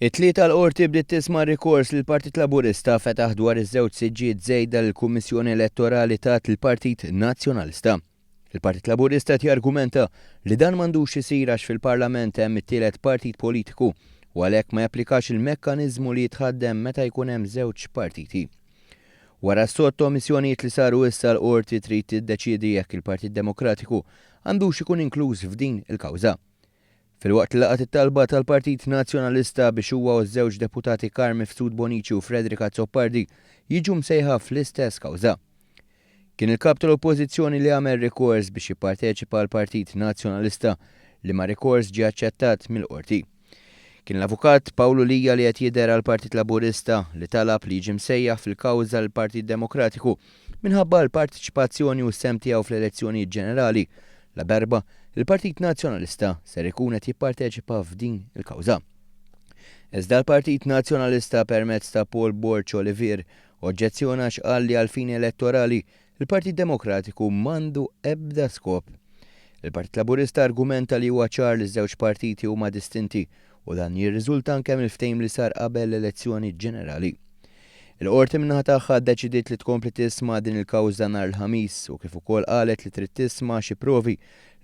It-tlieta l-qorti bdiet tisma' rikors li l-Partit Laburista fetaħ dwar iż-żewġ siġġiet żejda l-Kummissjoni Elettorali tat il-Partit Nazzjonalista. Il-Partit Laburista jargumenta li dan m'għandux isir għax fil-Parlament hemm it-tielet partit politiku u għalhekk ma japplikax il-mekkaniżmu li jitħaddem meta jkun hemm żewġ partiti. Wara s-sottomissjonijiet li saru issa l-qorti trid tiddeċiedi jekk il-Partit Demokratiku għandux ikun inkluż f'din il-kawża. Fil-waqt li laqgħet it-talba tal-Partit Nazzjonalista biex huwa u ż-żewġ deputati Carme Fsud Bonici u Fredrika Zoppardi jiġu msejħa fl-istess kawża. Kien il-kap tal-Oppożizzjoni li għamel rikors biex jipparteċipa l-Partit Nazzjonalista li ma rikors ġie aċċettat mill-qorti. Kien l-avukat Paolo Lija li qed jidher għall-Partit Laburista li talab li jiġi msejjaħ fil-kawża l-Partit Demokratiku minħabba l-partiċipazzjoni u s-sem tiegħu fl-elezzjonijiet ġenerali. La darba, il-Partit Nazzjonalista ser ikun qed jipparteċipa f'din il-kawża. Iżda l-Partit Nazzjonalista permezz ta' Paul Borch Olivier oġġezzjona x'qal li għal-fini elettorali il-Partit Demokratiku m'għandu ebda skop. Il-Partit Laburista argumenta li huwa ċar li ż-żewġ partiti huma distinti u dan jirriżulta anke mill-ftehim li sar qabel l-elezzjoni ġenerali. Il-qorti minnaħa tagħha ddeċidiet li tkompli tisma' din il-kawża nhar il-ħamis u kif ukoll qalet li trid tisma' xi provi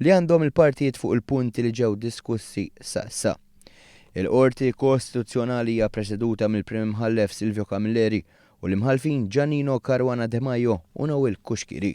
li għandhom il-partijiet fuq il-punti li ġew diskussi sa issa. Il-qorti kostituzzjonali hija preseduta mill-Prim Imħallef Silvio Camilleri u l-imħalfin Giannino Caruana De Maio u Noel Kuxkiri.